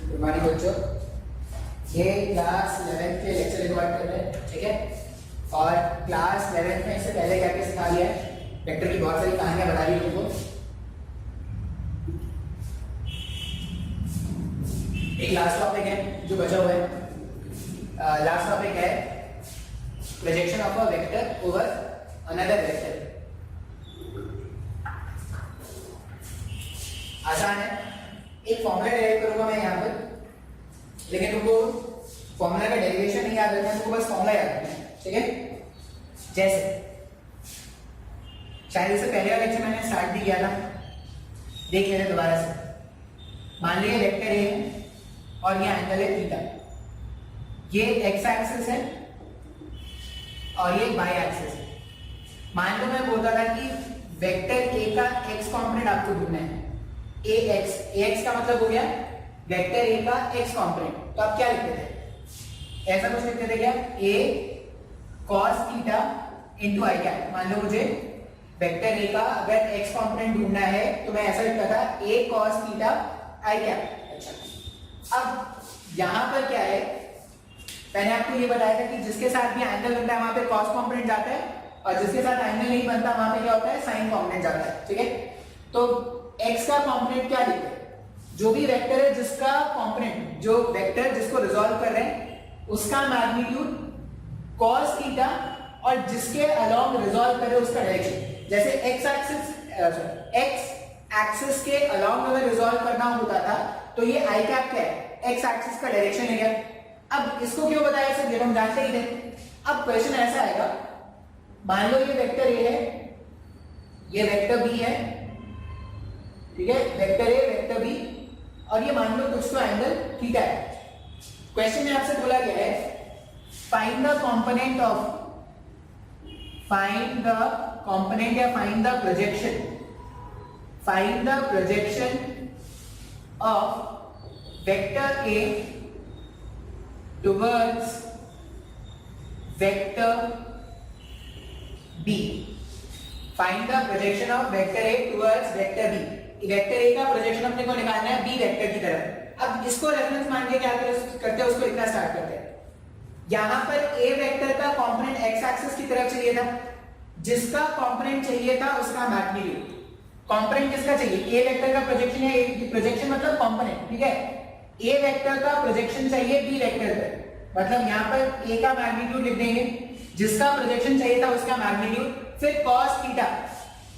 Good morning बच्चों, ये class 11th के लेक्चर रिकॉर्ड कर रहे हैं, ठीक है। और क्लास 11th में इससे पहले क्या क्या सिखा दिया है, वेक्टर की बहुत सारी कहानियां बता दी तुमको। एक लास्ट टॉपिक है जो बचा हुआ है, लास्ट टॉपिक है projection of a vector over another vector. आसान है, एक फॉर्मूला डेराइव करूंगा मैं यहाँ पर, लेकिन तुमको फॉर्मूला का डेरिवेशन नहीं याद रखना है, तुमको बस फॉर्मूला याद रखना है, ठीक है। जैसे शायद इससे पहले वाले लेक्चर मैंने स्टार्ट भी किया था, देख लेते दोबारा से। मान लीजिए वेक्टर ए है और ये एंगल है थीटा, ये एक्स एक्सिस है और ये वाई एक्सिस है। मान लो मैं बोलता था कि वेक्टर ए का एक्स कॉम्पोनेंट आपको ढूंढना है, ax का मतलब हो गया वेक्टर ए का x कंपोनेंट। तो आप क्या लिखते थे, ऐसा कुछ लिखते थे क्या, a cos theta into i cap. मान लो मुझे वेक्टर a का अगर x कंपोनेंट ढूंढना है तो मैं ऐसा लिखता था a cos theta i cap. अच्छा, अब यहां पर क्या है, मैंने आपको ये बताया था कि जिसके साथ भी एंगल बनता है वहां पे cos कंपोनेंट जाता है, और जिसके साथ एंगल नहीं बनता वहां पे क्या होता है, sin कंपोनेंट जाता है, ठीक है। तो x का कंपोनेंट क्या लिखते हैं, जो भी वेक्टर है जिसका कंपोनेंट, जो वेक्टर जिसको रिजॉल्व कर रहे हैं उसका मैग्नीट्यूड cos थीटा और जिसके अलोंग रिजॉल्व करे उसका डायरेक्शन। जैसे x एक्सिस के अलोंग अगर रिजॉल्व करना होता था तो ये i कैप क्या है, x एक्सिस का डायरेक्शन है क्या। अब इसको क्यों बताया सर, ये हम जानते ही थे। अब क्वेश्चन ऐसा आएगा, मान लो ये वेक्टर a है, ये वेक्टर b है, ठीक है, वेक्टर ए वेक्टर बी, और ये मान लो कुछ तो एंगल थीटा है। क्वेश्चन में आपसे बोला गया है फाइंड द कंपोनेंट या find the projection of vector a towards vector b. Find the projection of vector a towards vector b. Vector a का प्रोजेक्शन अपने को निकालना है बी वेक्टर की तरफ। अब इसको रेफरेंस मान के क्या करते हैं, उसको लिखना स्टार्ट करते हैं। यहां पर ए वेक्टर का कंपोनेंट एक्स एक्सिस की तरफ चाहिए था, जिसका कंपोनेंट चाहिए था उसका मैग्नीट्यूड। कंपोनेंट किसका चाहिए, ए वेक्टर का प्रोजेक्शन है, प्रोजेक्शन मतलब कंपोनेंट, ठीक है। ए वेक्टर का प्रोजेक्शन चाहिए बी वेक्टर पर, मतलब यहां पर ए का मैग्नीट्यूड लिख देंगे, जिसका प्रोजेक्शन चाहिए था उसका मैग्नीट्यूड, फिर cos थीटा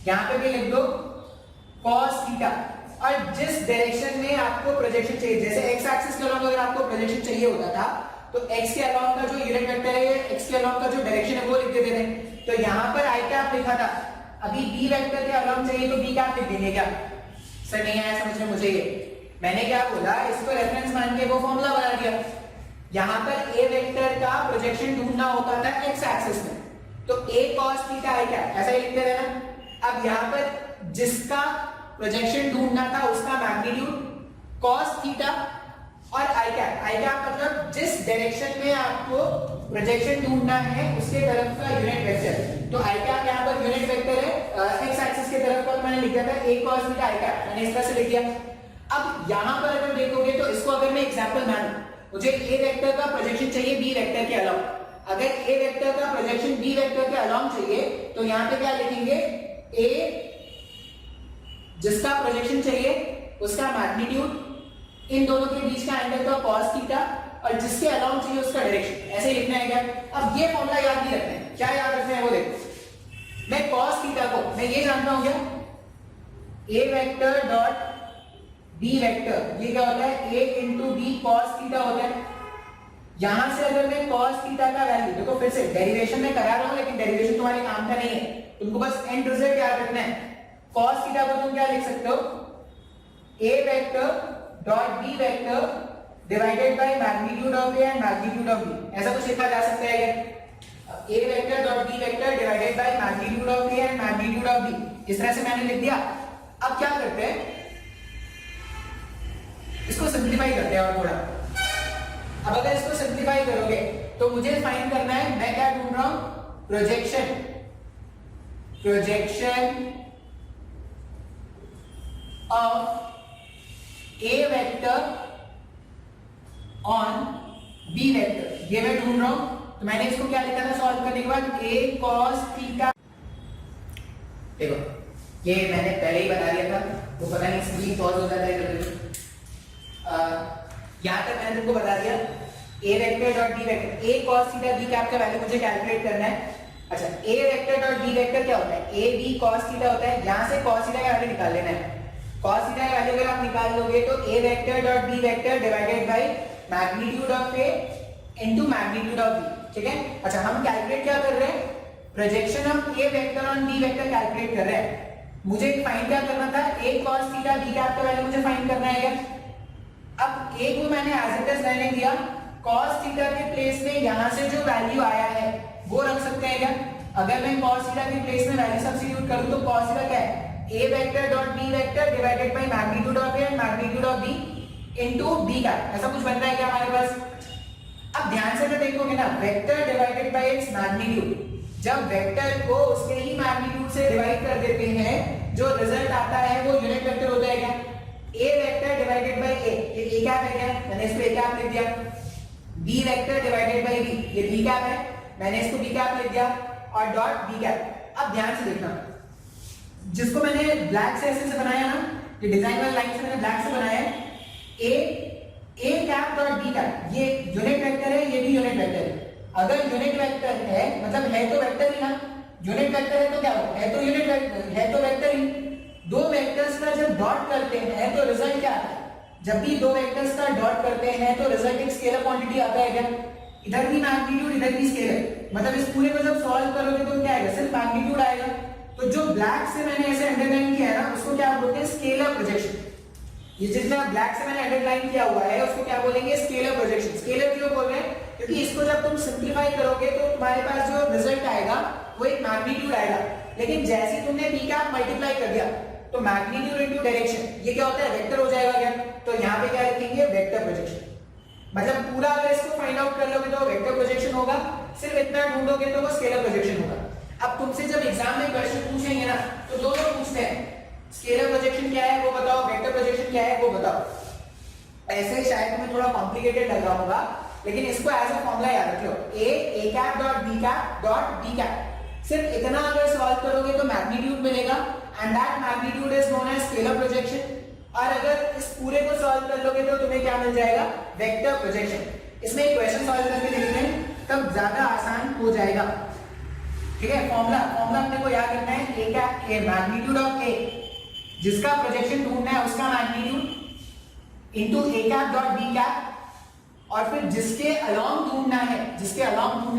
यहां पे भी लिख दो cos थीटा, और जिस डायरेक्शन में आपको प्रोजेक्शन चाहिए, जैसे x एक्सिस के अलोंग अगर आपको प्रोजेक्शन चाहिए होता था तो x के अलोंग का जो यूनिट वेक्टर है, x के अलोंग का जो डायरेक्शन है वो लिख देते थे। तो यहां पर i कैप लिखा था, अभी b वेक्टर के अलोंग चाहिए तो b कैप लिख देंगे। क्या सर नहीं आया समझ में मुझे, ये मैंने क्या बोला, इसको रेफरेंस मान के वो फॉर्मूला बना दिया। यहां पर a वेक्टर का प्रोजेक्शन ढूंढना होता था x एक्सिस में, तो a cos theta i cap ऐसा ही लिखते थे ना। अब यहां पर जिसका प्रोजेक्शन ढूंढना था उसका मैग्नीट्यूड cos थीटा और i कैप मतलब जिस डायरेक्शन में आपको प्रोजेक्शन ढूंढना है उसके तरफ का यूनिट वेक्टर। तो i कैप यहां पर यूनिट वेक्टर है, x एक्सिस के तरफ का मैंने लिखा था a cos theta i cap, मैंने इस तरह से लिख दिया। अब यहां पर अगर देखोगे तो इसको अगर मैं एग्जांपल मानूं, मुझे a वेक्टर का प्रोजेक्शन चाहिए b वेक्टर के अलावा, अगर a वेक्टर का प्रोजेक्शन b वेक्टर के अलोंग चाहिए तो यहां पे क्या लिखेंगे, a जिसका प्रोजेक्शन चाहिए उसका मैग्नीट्यूड, इन दोनों के बीच का एंगल का cos थीटा, और जिसके अलोंग चाहिए उसका डायरेक्शन, ऐसे ही लिखना है क्या। अब ये फॉर्मूला याद नहीं रखना है, क्या याद रखना है वो देखो। मैं cos थीटा को मैं ये जानता हूं क्या, a vector dot b vector, ये क्या होता है, a into b cos theta होता है। यहां से अगर मैं cos थीटा का वैल्यू देखो, फिर से डेरिवेशन में करा रहा हूं लेकिन डेरिवेशन तुम्हारे काम का नहीं है, तुमको बस एंड रिजल्ट याद रखना है। cos थीटा को तुम क्या लिख सकते हो, a vector dot b vector divided by magnitude of a and magnitude of b, ऐसा कुछ लिखा जा सकता है क्या, a vector dot b vector divided by magnitude of a and magnitude of b, इस तरह से मैंने लिख दिया। अब क्या करते हैं, इसको सिंपलीफाई करते हैं और थोड़ा। अब अगर इसको सिंपलीफाई करोगे तो मुझे फाइंड करना है, मैं क्या ढूंढ रहा हूं, प्रोजेक्शन of a vector ये मैं ढूंढ रहा हूं, तो मैंने इसको क्या लिखा था सॉल्व करने के बाद, a cos थीटा। देखो ये मैंने पहले ही बता दिया था, वो पता नहीं स्क्रीन पॉज हो जाता है कभी। यहां तक मैंने तुमको बता दिया a vector dot b vector, a cos theta b cap का वैल्यू मुझे कैलकुलेट करना है। अच्छा, a vector dot b vector क्या होता है, a b cos थीटा होता है। यहां से cos थीटा का वैल्यू निकाल लेना है। cos थीटा का वैल्यू अगर आप निकाल लोगे तो a vector dot b vector divided by magnitude of a into magnitude of b, ठीक है। अच्छा, हम कैलकुलेट क्या कर रहे हैं, projection of a vector on b vector calculate कर रहे हैं। मुझे फाइंड क्या करना था, a cos theta b cap का वैल्यू मुझे फाइंड करना है क्या। अब a को मैंने एज इट इज रहने दिया, cos थीटा के प्लेस में यहां से जो वैल्यू आया है वो रख सकते हैं क्या। अगर मैं cos थीटा के प्लेस में वैल्यू सब्स्टिट्यूट करूं तो cos थीटा क्या है, a vector dot b vector divided by magnitude of a and magnitude of b into b cap, ऐसा कुछ बन रहा है क्या हमारे पास। अब ध्यान से देखोगे ना, vector divided bye its magnitude, जब वेक्टर को उसके ही मैग्नीट्यूड से डिवाइड कर देते हैं जो रिजल्ट आता है वो यूनिट वेक्टर होता है क्या। a vector divided by a, ये a कैप है क्या, मैंने इसको a कैप लिख दिया। b vector divided bye b, ये b कैप है, मैंने इसको b कैप लिख दिया, और डॉट b कैप। अब ध्यान से देखना, जिसको मैंने ब्लैक से ऐसे बनाया ना, ये डिजाइन वाली लाइन से मैंने ब्लैक से बनाया है, a cap dot b cap, ये यूनिट वेक्टर है, ये भी यूनिट वेक्टर है। अगर यूनिट वेक्टर है मतलब है तो वेक्टर ही ना, यूनिट वेक्टर है तो क्या हो, है तो यूनिट वेक्टर, है तो वेक्टर ही। दो वेक्टर्स का जब डॉट करते हैं तो रिजल्ट क्या आता है, जब भी दो वेक्टर्स का डॉट करते हैं तो रिजल्ट एक स्केलर क्वांटिटी आता है क्या। इधर भी मैग्नीट्यूड इधर भी स्केलर, मतलब इस पूरे को जब सॉल्व करोगे तो क्या आएगा, सिर्फ मैग्नीट्यूड आएगा। तो जो ब्लैक से मैंने ऐसे अंडरलाइन किया है ना, उसको क्या बोलते हैं, स्केलर प्रोजेक्शन। ये जितना ब्लैक से मैंने अंडरलाइन किया हुआ है उसको क्या बोलेंगे, स्केलर प्रोजेक्शन। स्केलर क्यों बोल रहे हैं, क्योंकि इसको जब तुम सिंपलीफाई करोगे तो तुम्हारे पास जो रिजल्ट आएगा वो एक मैग्नीट्यूड आएगा, लेकिन जैसे ही तुमने b कैप मल्टीप्लाई कर दिया तो मैग्नीट्यूड इनटू डायरेक्शन, ये क्या होता है, वेक्टर हो जाएगा क्या। तो यहाँ पे क्या लिखेंगे, वेक्टर प्रोजेक्शन। मतलब पूरा अगर इसको फाइंड आउट कर लोगे तो वेक्टर प्रोजेक्शन होगा, सिर्फ इतना ढूंढोगे तो वो स्केलर प्रोजेक्शन होगा। अब तुमसे जब एग्जाम में क्वेश्चन पूछेंगे ना तो दो लोग पूछते हैं, स्केलर प्रोजेक्शन क्या है वो बताओ, वेक्टर प्रोजेक्शन क्या है वो बताओ। ऐसे शायद तुम्हें थोड़ा कॉम्प्लिकेटेड लग रहा होगा, लेकिन इसको एज अ फॉर्मूला याद रखो, a cap dot b cap dot d cap. सिर्फ इतना अगर सॉल्व करोगे तो मैग्नीट्यूड मिलेगा, and that magnitude is known as scalar projection. और अगर इस पूरे को सॉल्व कर लोगे तो तुम्हें क्या मिल जाएगा, वेक्टर प्रोजेक्शन। इसमें एक क्वेश्चन सॉल्व करके देखते हैं तब ज्यादा आसान हो जाएगा, ठीक है। फॉर्मूला अपने को याद रखना है, a cap, a magnitude of a, जिसका प्रोजेक्शन ढूंढना है उसका magnitude into a cap dot b cap, और फिर जिसके अलोंग ढूंढना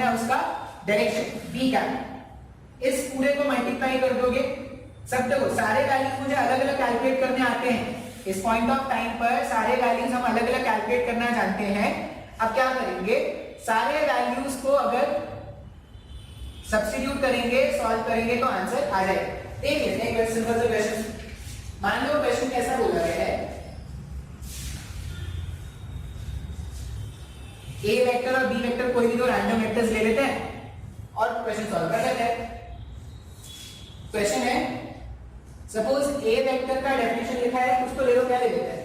है उसका डायरेक्शन b कैप। इस पूरे को मल्टीप्लाई कर दोगे, सब देखो सारे वैल्यूज मुझे अलग अलग कैलकुलेट करने आते हैं। इस पॉइंट ऑफ टाइम पर सारे वैल्यूज हम अलग अलग कैलकुलेट करना जानते हैं। अब क्या करेंगे, सारे वैल्यूज को अगर सब्स्टिट्यूट करेंगे, सॉल्व करेंगे तो आंसर आ जाएगा। देख लेते हैं सिंपल सा क्वेश्चन। मान लो क्वेश्चन कैसा बोला गया है, a वेक्टर और b वेक्टर कोई भी दो रैंडम वेक्टर्स ले लेते हैं और क्वेश्चन सॉल्व कर लेते हैं। क्वेश्चन है, सपोज a वेक्टर का डेफिनेशन लिखा है, कुछ तो ले लो, क्या ले लेते हैं,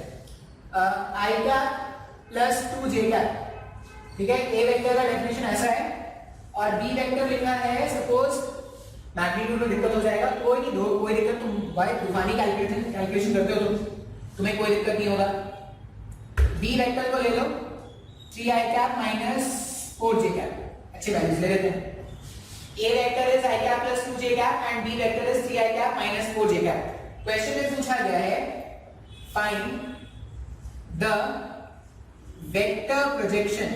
i cap plus 2j cap, ठीक है। a वेक्टर का डेफिनेशन ऐसा है, और b वेक्टर लिखना है, सपोज मैग्नीट्यूड में दिक्कत हो जाएगा, कोई नहीं, कोई दिक्कत, तुम भाई तूफानी कैलकुलेशन करते हो तुम्हें कोई दिक्कत नहीं होगा। b वेक्टर को ले लो 3i cap minus 4j cap, अच्छी वैल्यूज ले लेते हैं। a vector is i cap plus 2j cap and b vector is 3i cap minus 4j cap. Question में पूछा गया है, फाइंड द वेक्टर प्रोजेक्शन।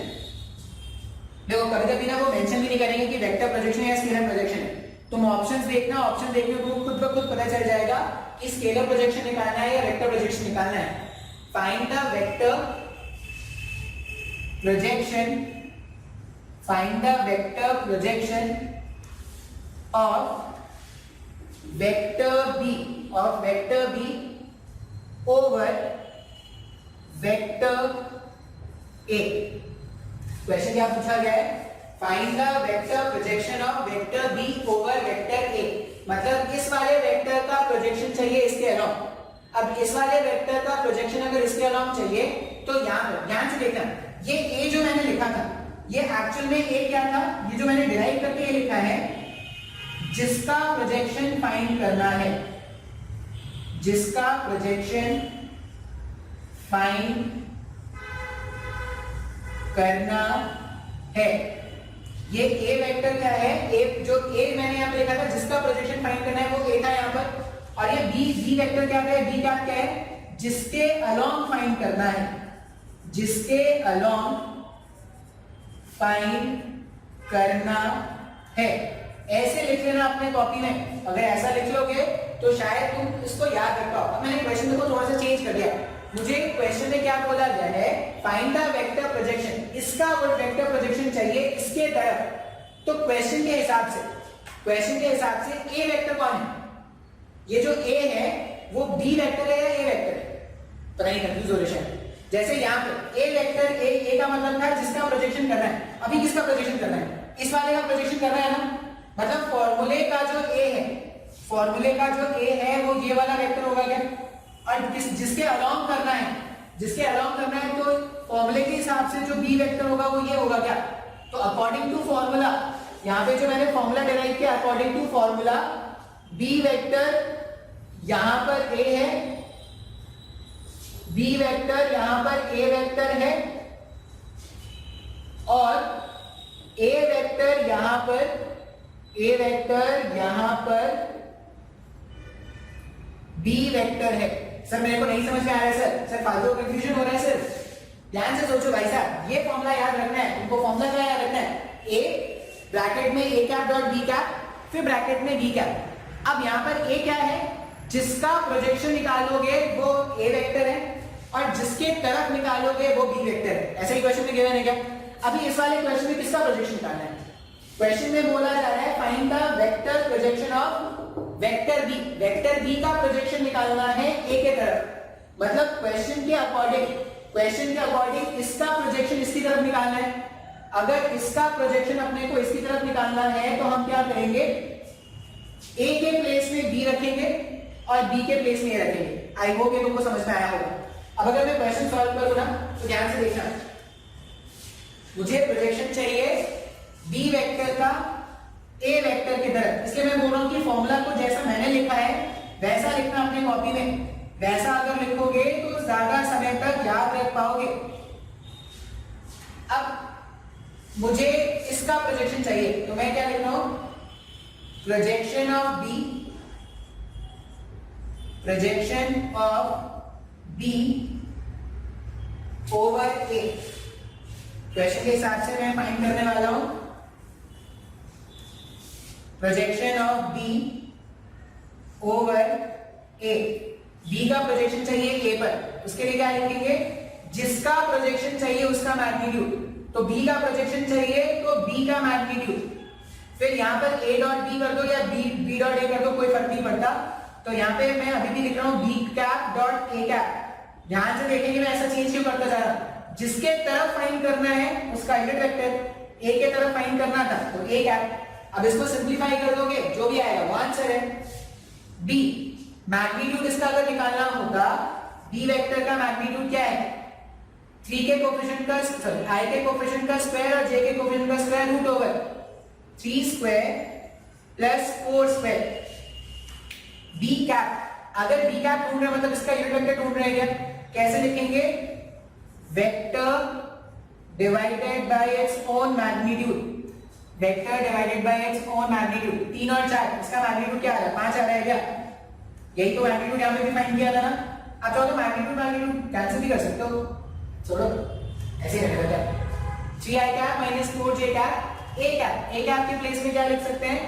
देखो कभी ना वो मेंशन भी नहीं करेंगे कि वेक्टर प्रोजेक्शन या स्केलर प्रोजेक्शन है, तुम ऑप्शंस देखना, ऑप्शन देखने को खुद ब खुद पता चल जाएगा कि स्केलर प्रोजेक्शन निकालना है या वेक्टर प्रोजेक्शन निकालना है। Find the vector projection, find the vector projection of vector b over vector a। Question क्या पूछा गया है, find the vector projection of vector b over vector a, मतलब इस वाले वेक्टर का प्रोजेक्शन चाहिए इसके अलावा। अब इस वाले वेक्टर का प्रोजेक्शन अगर इसके अलावा चाहिए तो यहां पर ध्यान से देखना, ये a जो मैंने लिखा था ये एक्चुअल में ए क्या था, ये जो मैंने डिराइव करके ये लिखा है, जिसका प्रोजेक्शन फाइंड करना है, जिसका प्रोजेक्शन फाइंड करना है। ये ए वेक्टर क्या है, ए जो ए मैंने यहां पे लिखा था जिसका प्रोजेक्शन फाइंड करना है वो ए था यहां पर, और ये बी वेक्टर क्या है, बी क्या है, जिसके अलोंग फाइंड करना है, जिसके अलोंग फाइंड करना है। ऐसे लिख लेना अपने कॉपी में, अगर ऐसा लिख लोगे तो शायद तुम इसको याद रख पाओ। अब मैंने क्वेश्चन को थोड़ा सा चेंज कर दिया, मुझे क्वेश्चन में क्या बोला गया है, फाइंड द वेक्टर प्रोजेक्शन, इसका वो वेक्टर प्रोजेक्शन चाहिए इसके तरफ। तो क्वेश्चन के हिसाब से, क्वेश्चन के हिसाब से ए वेक्टर कौन है, ये जो ए है वो बी वेक्टर है या ए वेक्टर है, पता नहीं, कंफ्यूज हो रहे हैं। जैसे यहाँ पे ए वेक्टर, ए का मतलब था जिसका प्रोजेक्शन करना है, अभी किसका प्रोजेक्शन करना है, इस वाले का प्रोजेक्शन करना है ना, मतलब फॉर्मूले का जो ए है, फॉर्मूले का जो ए है वो ये वाला वेक्टर होगा क्या, और जिसके अलोंग करना है, जिसके अलोंग करना है, तो फॉर्मूले के हिसाब से जो बी वेक्टर होगा वो ये होगा क्या। तो अकॉर्डिंग टू फॉर्मूला, यहाँ पे जो मैंने फॉर्मूला डिराइव किया, according to formula b vector यहां पर ए है, बी वेक्टर यहां पर ए वेक्टर है, और ए वेक्टर यहां पर, ए वेक्टर यहां पर बी वेक्टर है। सर मेरे को नहीं समझ में आ रहा है सर फालतू कंफ्यूजन हो रहा है सर, ध्यान से सोचो भाई साहब, ये फॉर्मूला याद रखना है तुमको। फॉर्मूला क्या याद रखना है, ए ब्रैकेट में ए कैप डॉट बी कैप, फिर ब्रैकेट में बी कैप। अब यहां पर ए क्या है, जिसका प्रोजेक्शन निकालोगे वो ए वेक्टर है, और जिसके तरफ निकालोगे वो बी वेक्टर है। ऐसा ही क्वेश्चन में गिवन है क्या। अभी इस वाले क्वेश्चन में किसका प्रोजेक्शन निकालना है, क्वेश्चन में बोला जा रहा है find the vector projection of vector b, vector b का प्रोजेक्शन निकालना है ए के तरफ, मतलब क्वेश्चन के अकॉर्डिंग, क्वेश्चन के अकॉर्डिंग इसका प्रोजेक्शन इसकी तरफ निकालना है। अगर इसका प्रोजेक्शन अपने को इसकी तरफ निकालना है तो हम क्या करेंगे, ए के प्लेस में बी रखेंगे और बी के प्लेस में ए रखेंगे। आई होप ये तुमको समझ में आया होगा। अब अगर मैं क्वेश्चन सॉल्व करूं ना तो ध्यान से देखना, मुझे प्रोजेक्शन चाहिए बी वेक्टर का ए वेक्टर की तरफ, इसलिए मैं बोल रहा हूं कि फॉर्मूला को जैसा मैंने लिखा है वैसा लिखना अपने कॉपी में। वैसा अगर लिखोगे तो ज्यादा समय तक याद रख पाओगे। अब मुझे इसका प्रोजेक्शन चाहिए तो मैं क्या लिख रहा हूं, projection of b, projection of b over a. Question के हिसाब से मैं फाइंड करने वाला हूं projection of b over a. B का प्रोजेक्शन चाहिए ए पर, उसके लिए क्या लिखेंगे, जिसका प्रोजेक्शन चाहिए उसका मैग्नीट्यूड। तो बी का प्रोजेक्शन चाहिए तो बी का मैग्नीट्यूड, फिर यहां पर ए डॉट बी कर दो या बी डॉट ए कर दो, कोई फर्क नहीं पड़ता। तो यहां पे मैं अभी भी लिख रहा हूं b cap dot a cap. ध्यान से देखेंगे मैं ऐसा चेंज क्यों करता जा रहा हूं, जिसके तरफ फाइंड करना है उसका यूनिट वेक्टर, ए के तरफ फाइंड करना था तो ए कैप। अब इसको सिंप्लीफाई कर दोगे जो भी आएगा वो आंसर है। बी मैग्नीट्यूड इसका अगर निकालना होगा, बी वेक्टर का मैग्नीट्यूड क्या है, 3 के कोफिशिएंट का, सॉरी i के कोफिशिएंट का स्क्वायर और j के कोफिशिएंट का square root over 3 square plus 4 square. B cap, अगर बी कैप ढूंढ रहे मतलब इसका यूनिट वेक्टर ढूंढ रहे हैं, कैसे लिखेंगे, vector divided bye its own magnitude, vector divided bye its own magnitude. 3 और 4 इसका मैग्नीट्यूड क्या आ रहा है, 5 आ रहा है क्या, यही तो मैग्नीट्यूड यहां पे भी फाइंड किया था ना। आप चाहो तो मैग्नीट्यूड कैंसिल भी कर सकते हो, छोड़ो ऐसे ही रहेगा क्या, 3i cap minus 4j cap a cap, a cap के प्लेस में क्या लिख सकते हैं,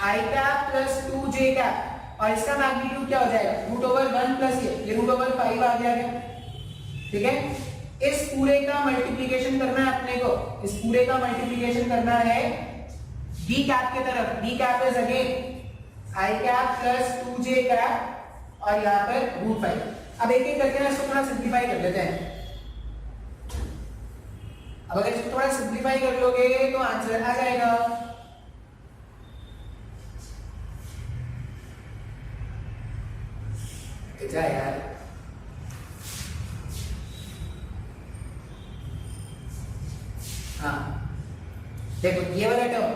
i cap plus 2j cap, और इसका मैग्नीट्यूड क्या हो जाएगा, रूट ओवर 1 प्लस ये रूट ओवर 5 आ गया। ठीक है, इस पूरे का मल्टीप्लिकेशन करना है अपने को, इस पूरे का मल्टीप्लिकेशन करना है b कैप के तरफ। b cap is again i cap plus 2j cap और यहां पर रूट 5। अब एक एक करके ना इसको थोड़ा सिंप्लीफाई कर लेते हैं। अब अगर इसको थोड़ा सिंप्लीफाई कर लोगे तो आंसर आ जाएगा। जा यार, हाँ देखो ये वाला टर्म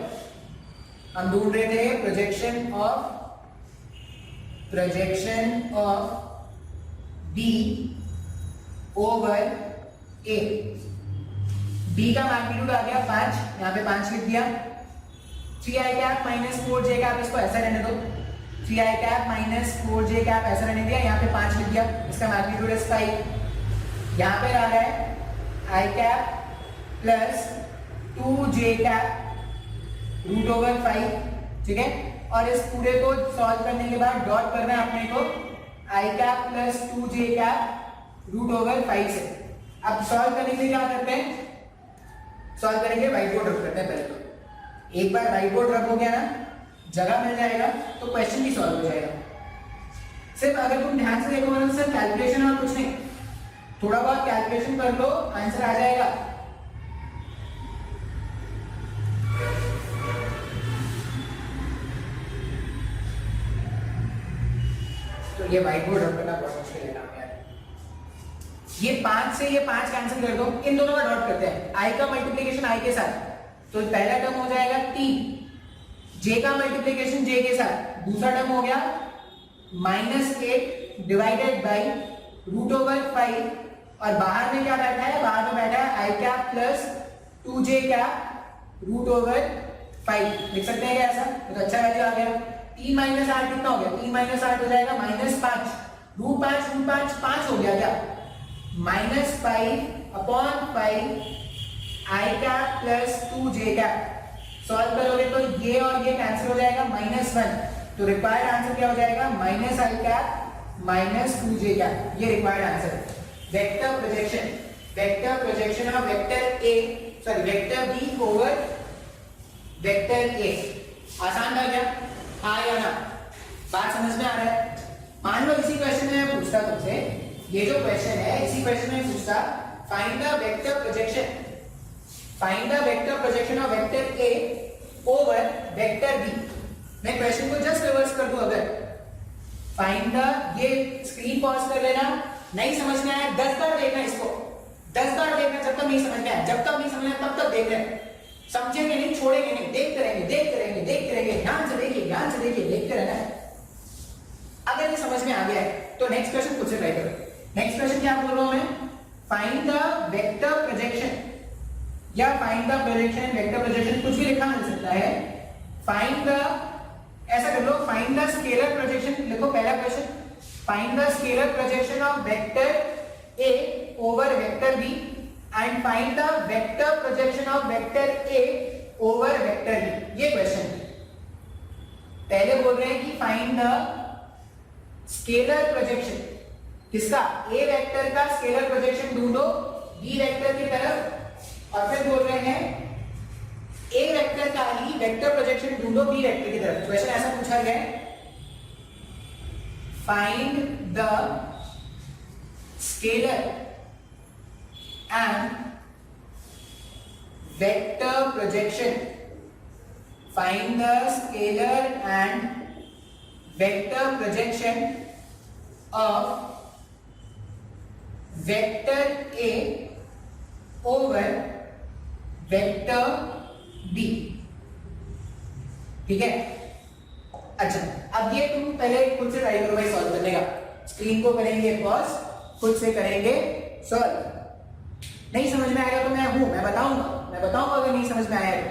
हम ढूंढ रहे थे, projection of b over a. B का मैग्नीट्यूड आ गया 5, यहाँ पे 5 लिख दिया। 3i cap minus 4j cap, इसको ऐसा रहने दो। 3i cap minus 4j cap ऐसा रहने दिया, यहाँ पे 5 लिख दिया। इसका मैग्नीट्यूड इज 5। यहाँ पे आ रहा है i cap plus 2j cap root over 5, ठीक है। और इस पूरे को सॉल्व करने के बाद डॉट करना है अपने को i cap plus 2j cap root over 5 से। अब सॉल्व करने के लिए क्या करते हैं, सॉल्व करेंगे व्हाइट बोर्ड रख करते हैं पहले। तो एक बार व्हाइट बोर्ड रखोगे ना, जगह मिल जाएगा तो क्वेश्चन भी सॉल्व हो जाएगा। सिर्फ अगर तुम ध्यान से देखोगे ना, सिर्फ कैलकुलेशन और कुछ नहीं, थोड़ा बहुत कैलकुलेशन कर लो, आंसर आ जाएगा। तो ये व्हाइट बोर्ड रख करना बहुत मुश्किल है काम यार। ये 5 से ये 5 कैंसिल कर दो, इन दोनों का डॉट करते हैं। i का मल्टीप्लिकेशन i के साथ, तो पहला टर्म हो जाएगा 3, j का मल्टीप्लिकेशन j के साथ, दूसरा टर्म हो गया -8 डिवाइडेड बाय रूट ओवर 5, और बाहर में क्या बैठा है, बाहर में बैठा है i cap plus 2j cap root over 5। लिख सकते हैं क्या ऐसा? तो अच्छा वैल्यू आ गया। 3 माइनस 8 कितना हो गया? 3 माइनस 8 हो जाएगा -5, रूट 5 हो गया क्या, -5/5 i cap plus 2j cap. Solve करोगे तो ये और ये कैंसिल हो जाएगा, -1। तो रिक्वायर्ड आंसर क्या हो जाएगा, -i cap minus 2j cap. ये रिक्वायर्ड आंसर है। Vector projection of vector b over vector a. आसान था क्या? हाँ या ना? बात समझ में आ रहा है? मान लो इसी क्वेश्चन में मैं पूछता तुमसे, ये जो क्वेश्चन है इसी क्वेश्चन में पूछता, find the vector projection of vector a over vector b. मैं क्वेश्चन को जस्ट रिवर्स कर दूं, अगर फाइंड द, ये स्क्रीन पॉज कर लेना, नहीं समझ में आया 10 बार देखना, इसको 10 बार देखना, जब तक नहीं समझ में आया, जब तक नहीं समझ में आया तब तक देख रहे हैं, समझेंगे नहीं, छोड़ेंगे नहीं, देखते रहेंगे, ध्यान से देखिए, देखते रहना है। अगर ये समझ में आ गया है तो नेक्स्ट क्वेश्चन खुद से ट्राई करो। नेक्स्ट क्वेश्चन क्या बोल रहा हूं मैं, फाइंड द वेक्टर प्रोजेक्शन या find the projection, vector projection कुछ भी लिखा मिल सकता है। फाइंड द, ऐसा कर लो, फाइंड द स्केलर प्रोजेक्शन लिखो पहला question, find the scalar projection of vector a over vector b and find the vector projection of vector a over vector b. ये क्वेश्चन पहले बोल रहे हैं कि फाइंड द स्केलर प्रोजेक्शन, किसका, ए vector का स्केलर प्रोजेक्शन ढूंढो बी वेक्टर की तरफ, और फिर बोल रहे हैं ए वेक्टर का ही वेक्टर प्रोजेक्शन ढूंढो बी वेक्टर की तरफ। क्वेश्चन ऐसा पूछा गया है, find the scalar and vector projection, find the scalar and vector projection of vector a over vector b. ठीक है, अच्छा अब ये तुम पहले खुद से ट्राई करो भाई सॉल्व करने का। स्क्रीन को करेंगे पॉज, खुद से करेंगे सॉल्व। नहीं समझ में आएगा तो मैं बताऊंगा अगर नहीं समझ में आया तो,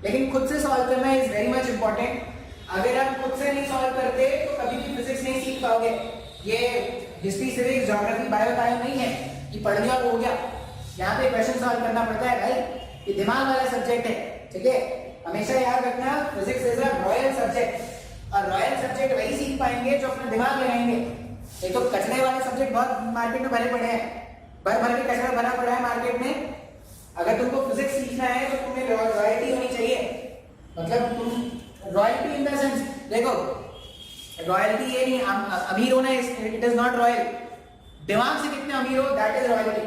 लेकिन खुद से सॉल्व करना इज वेरी मच इंपॉर्टेंट। अगर आप खुद से नहीं सॉल्व करते तो कभी भी फिजिक्स नहीं सीख पाओगे। ये हिस्ट्री, सिविक्स, ज्योग्राफी, बायो नहीं है कि पढ़ लिया हो गया। यहाँ पे क्वेश्चन सॉल्व करना पड़ता है भाई, ये दिमाग वाला सब्जेक्ट है, ठीक है। हमेशा याद रखना, physics is a royal subject, और रॉयल सब्जेक्ट वही सीख पाएंगे जो अपना दिमाग लगाएंगे। एक तो कचरे वाले सब्जेक्ट बहुत मार्केट में भरे पड़े हैं, भर के कचरा भरा पड़ा है मार्केट में। अगर तुमको फिजिक्स सीखना है तो तुम्हें रॉयल्टी होनी चाहिए, मतलब तुम रॉयल्टी इन द सेंस, देखो रॉयल्टी ये नहीं अमीर होना, इट इज नॉट रॉयल। दिमाग से कितने अमीर हो, दैट इज रॉयल्टी।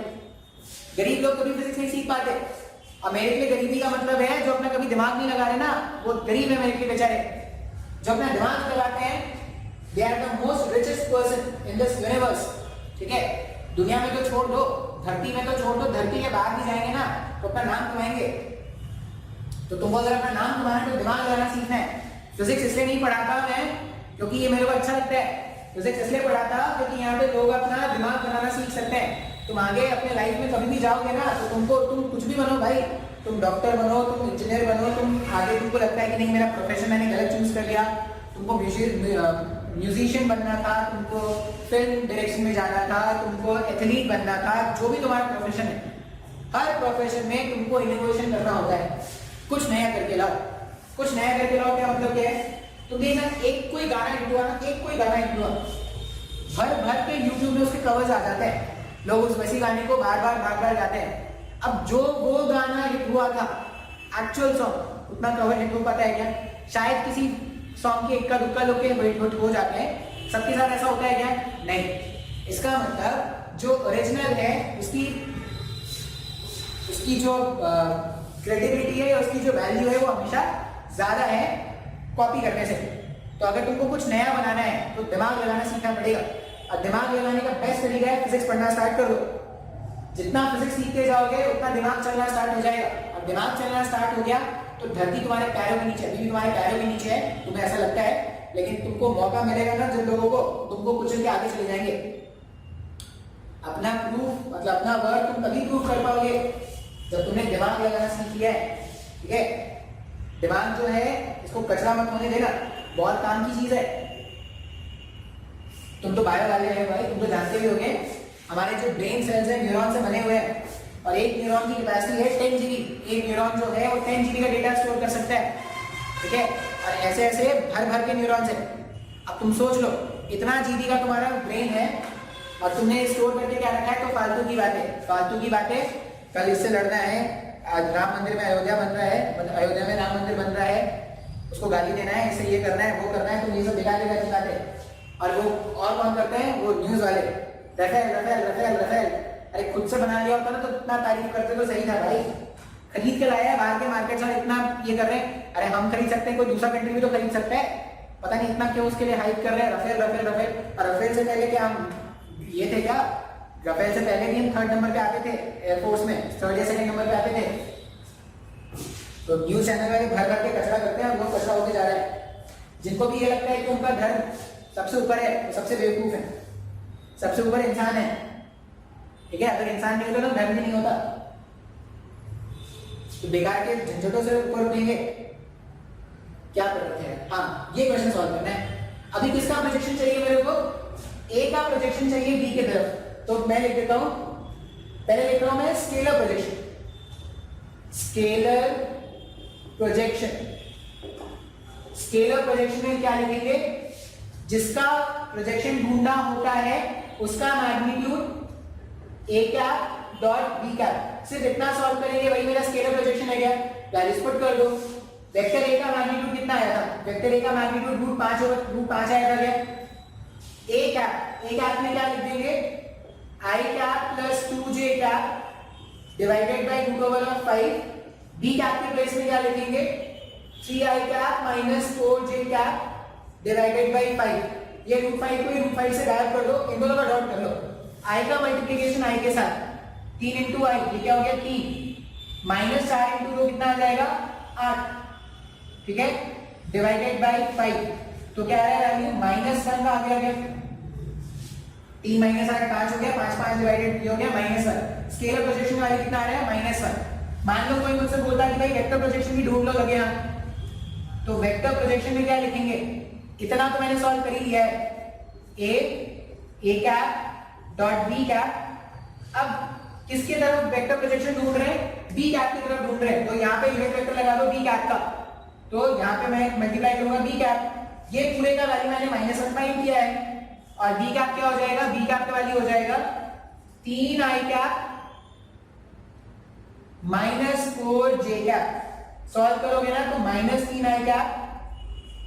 गरीब लोग कभी फिजिक्स नहीं सीख पाते, और मेरे लिए गरीबी का मतलब है जो अपना कभी दिमाग नहीं लगा रहे ना, वो गरीब है मेरे लिए बेचारे। जो अपना दिमाग लगाते हैं, they are the most richest person in this universe. ठीक है, दुनिया में तो छोड़ दो, धरती में तो छोड़ दो, धरती के बाहर भी जाएंगे ना तो अपना नाम कमाएंगे। तो तुमको अगर अपना नाम घुमाना है तो दिमाग लगाना सीखना है। फिजिक्स इसलिए नहीं पढ़ाता मैं क्योंकि ये मेरे को अच्छा लगता है, फिजिक्स इसलिए पढ़ाता क्योंकि यहाँ पे लोग अपना दिमाग बनाना सीख सकते हैं। तुम आगे अपने लाइफ में कभी भी जाओगे ना तो तुम कुछ भी बनो भाई, तुम डॉक्टर बनो, तुम इंजीनियर बनो, तुम आगे तुमको लगता है कि नहीं मेरा प्रोफेशन मैंने गलत चूज कर लिया, तुमको म्यूजिशियन बनना था, तुमको फिल्म डायरेक्शन में जाना था, तुमको एथलीट बनना था, जो भी तुम्हारा प्रोफेशन है, हर प्रोफेशन में तुमको इनोवेशन करना होता है, कुछ नया करके लाओ। कुछ नया करके लाओ क्या मतलब क्या है? तुम देखना एक कोई गाना हिट हुआ ना, एक कोई गाना हिट हुआ, भर भर के यूट्यूब में उसके कवर्स आ जाते हैं, लोग उस वैसी गाने को बार बार गाते हैं। अब जो वो गाना हिट हुआ था एक्चुअल सॉन्ग, उतना कवर हिट हो पाता है क्या? शायद किसी सॉन्ग के इक्का दुक्का लोग के हिट हो जाते हैं, सबके साथ ऐसा होता है क्या? नहीं। इसका मतलब जो ओरिजिनल है उसकी जो क्रेडिबिलिटी है, उसकी जो वैल्यू है वो हमेशा ज्यादा है कॉपी करने से। तो अगर तुमको कुछ नया बनाना है तो दिमाग लगाना सीखना पड़ेगा, और दिमाग लगाने का बेस्ट तरीका है फिजिक्स पढ़ना स्टार्ट कर दो। जितना फिजिक्स सीखते जाओगे उतना दिमाग चलना स्टार्ट हो जाएगा, और दिमाग चलना स्टार्ट हो गया तो धरती तुम्हारे पैरों के नीचे, अभी भी तुम्हारे पैरों के नीचे है, तुम्हें ऐसा लगता है, लेकिन तुमको मौका मिलेगा ना जिन लोगों को, तुमको कुचल के आगे चले जाएंगे। अपना प्रूफ मतलब अपना वर्क तुम तभी प्रूफ कर पाओगे जब तुमने दिमाग लगाना सीख लिया है। ठीक है, दिमाग जो है इसको कचरा मत होने देना, बहुत काम की चीज है। तुम तो बायो वाले हैं भाई, तुम तो जानते भी होंगे हमारे जो ब्रेन सेल्स हैं न्यूरॉन से बने हुए हैं, और एक न्यूरॉन की कैपेसिटी है 10 GB। एक न्यूरॉन जो है वो 10 GB का डेटा स्टोर कर सकता है। ठीक है, और ऐसे ऐसे भर भर के न्यूरॉन्स है। अब तुम सोच लो इतना GB का तुम्हारा ब्रेन है और तुमने स्टोर करके क्या रखा है? तो फालतू की बातें, फालतू की बातें। कल इससे लड़ना है, आज राम मंदिर में अयोध्या बन रहा है, अयोध्या में राम मंदिर बन रहा है, उसको गाली देना है, इसे ये करना है, वो करना है, तुम ये सब बेकार बेकार की बातें। और वो और कौन करते हैं? वो न्यूज वाले, रफेल रफेल रफेल रफेल। अरे खुद से बना लिया होता ना तो इतना तारीफ करते तो सही था भाई। खरीद के लाया है बाहर के मार्केट से, इतना ये कर रहे हैं। अरे हम खरीद सकते हैं, कोई दूसरा कंट्री भी तो खरीद सकता है। पता नहीं इतना क्यों उसके लिए हाइप कर रहे हैं, रफेल रफेल रफेल। और रफेल से पहले क्या हम ये थे क्या? रफेल से पहले भी हम 3rd नंबर पे आते थे एयरफोर्स में, 3rd या 2nd नंबर पे आते थे। तो न्यूज चैनल वाले भर भर के कचरा करते हैं, वो कचरा होते जा रहा है। जिनको भी ये लगता है कि उनका धर्म सबसे ऊपर है, वो सबसे बेवकूफ है। सबसे ऊपर इंसान है। ठीक है, अगर इंसान नहीं होता तो धर्म भी नहीं होता। तो बेकार के झंझटों से ऊपर उठेंगे, क्या कर रहे हैं? हाँ, ये क्वेश्चन सॉल्व करना है। अभी किसका प्रोजेक्शन चाहिए मेरे को? ए का प्रोजेक्शन चाहिए बी की तरफ। तो मैं लिख देता हूं, पहले लिख रहा हूं मैं scalar projection. Scalar projection, scalar projection में क्या लिखेंगे? जिसका प्रोजेक्शन ढूंढना होता है उसका magnitude a cap dot b cap. सिर्फ इतना सॉल्व करेंगे, वही मेरा स्केलर प्रोजेक्शन है। क्या वैल्यूज पुट कर दो। वेक्टर ए का मैग्नीट्यूड कितना आया था? वेक्टर ए का मैग्नीट्यूड √5 आया था। क्या ए कैप में क्या लिख देंगे? I cap plus 2j cap divided by √5। B cap के प्लेस में क्या लिखेंगे? 3i cap minus 4j cap divided by 5। ये √5 को √5 से गायब कर दो, इन दोनों का डॉट कर लो। i का मल्टीप्लिकेशन i के साथ 3 into i, ये क्या हो गया? 3 माइनस 4 into 2 कितना आ जाएगा? 8। ठीक है, डिवाइडेड बाय 5। तो क्या आया वैल्यू? -1 का आ गया। 3 माइनस 8 5 हो गया, 5 डिवाइडेड हो गया -1। स्केलर प्रोजेक्शन का वैल्यू कितना आ रहा है? -1। मान लो कोई मुझसे बोलता है कि भाई वेक्टर प्रोजेक्शन की ढूंढ लो लगे यहाँ, तो वेक्टर प्रोजेक्शन में क्या लिखेंगे? इतना तो मैंने सॉल्व कर ही लिया है। ए कैप डॉट बी कैप। अब किसके तरफ वेक्टर प्रोजेक्शन ढूंढ रहे हैं? बी कैप की तरफ ढूंढ रहे हैं। तो यहाँ पे यूनिट वेक्टर लगा दो बी कैप का, तो यहाँ पे मैं मल्टीप्लाई करूंगा बी कैप। ये पूरे का वैल्यू मैंने -1 फाइंड किया है, और बी कैप क्या हो जाएगा? बी कैप का वैल्यू हो जाएगा 3i cap minus 4j cap. Solve करोगे ना तो -3i cap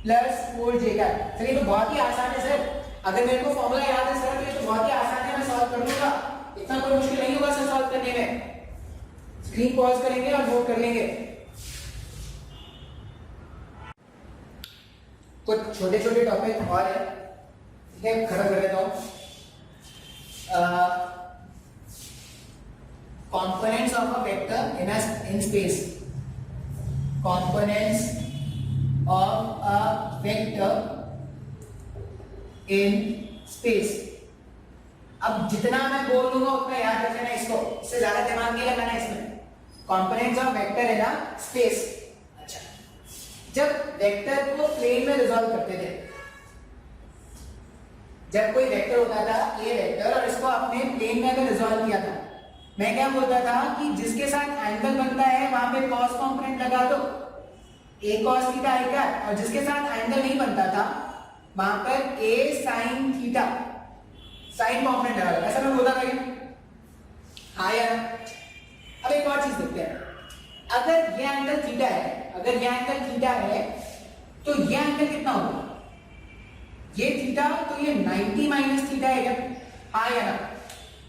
plus 4j cap. चलिए, तो बहुत ही आसान है सर। अगर मेरे को फॉर्मूला याद है सर तो ये तो बहुत ही आसान है, मैं सॉल्व कर लूंगा। इतना कोई मुश्किल नहीं होगा सर सॉल्व करने में। स्क्रीन पॉज करेंगे और नोट कर लेंगे। कुछ छोटे छोटे टॉपिक और है, ठीक है, खत्म कर देता हूं। components of a vector in space। components of a vector in space। अब जितना मैं बोल दूंगा उतना याद रखना इसको, इससे ज्यादा दिमाग नहीं लगाना इसमें। कंपोनेंट्स ऑफ वेक्टर है ना स्पेस। अच्छा, जब वेक्टर को प्लेन में रिजॉल्व करते थे, जब कोई वेक्टर होता था ये वेक्टर और इसको आपने प्लेन में अगर रिजॉल्व किया था, मैं क्या बोलता था कि जिसके साथ एंगल बनता है वहां पे कॉस कंपोनेंट लगा दो, a cos थीटा आई क्या, और जिसके साथ एंगल नहीं बनता था वहां पर a sin theta sine component लगा दो। ऐसा मैं बोलता था क्या? हाँ यार। अब एक और चीज देखते हैं, अगर ये एंगल थीटा है, अगर ये एंगल थीटा है तो ये एंगल कितना होगा? ये थीटा, तो ये 90 माइनस थीटा है क्या? हाँ या ना?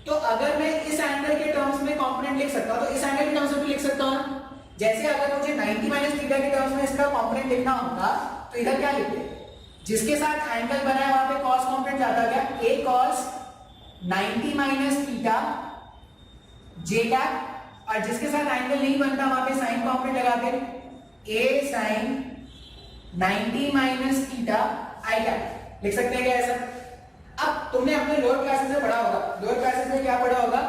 तो अगर मैं इस एंगल के टर्म्स में कंपोनेंट लिख सकता हूं तो इस एंगल के टर्म्स में भी लिख सकता हूं। जैसे अगर मुझे 90 माइनस थीटा के टर्म्स में इसका कंपोनेंट लिखना होगा तो इधर क्या लिखते हैं? जिसके साथ एंगल बना है वहां पे cos कंपोनेंट जाता है क्या? a cos 90 minus theta j cap, और जिसके साथ एंगल नहीं बनता वहां पे साइन कंपोनेंट लगा के a sin 90 minus theta i cap लिख सकते हैं क्या ऐसा? अब तुमने अपने लोअर क्लासेस में पढ़ा होगा, लोअर क्लासेस में क्या पढ़ा होगा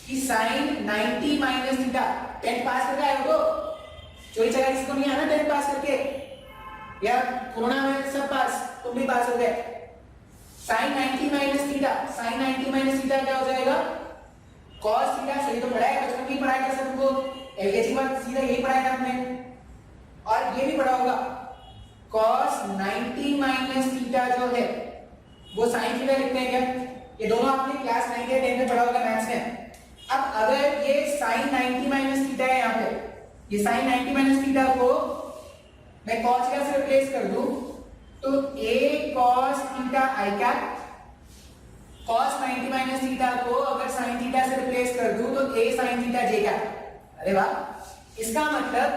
कि sin 90 माइनस थीटा 10 पास करके आए हो, चोरी चला किसको नहीं आना 10 पास करके, या कोरोना में सब पास, तुम भी पास हो गए। sin 90 minus theta, sin 90 minus theta क्या हो जाएगा? cos theta. सही तो पढ़ा है, बचपन में पढ़ाया था सबको, एलकेजी में सीधा यही पढ़ाया था हमने। और ये भी पढ़ा होगा cos 90 माइनस थीटा जो है वो sin थीटा लिखते हैं क्या? ये दोनों आपने क्लास 9 या 10 में पढ़ा होगा मैथ्स में। अब अगर ये sin 90 माइनस थीटा है, यहाँ पे ये sin 90 माइनस थीटा को मैं cos थीटा से रिप्लेस कर दूं तो a cos theta i cap, cos 90 minus theta को अगर sin थीटा से रिप्लेस कर दूं तो a sin theta j cap. अरे वाह, इसका मतलब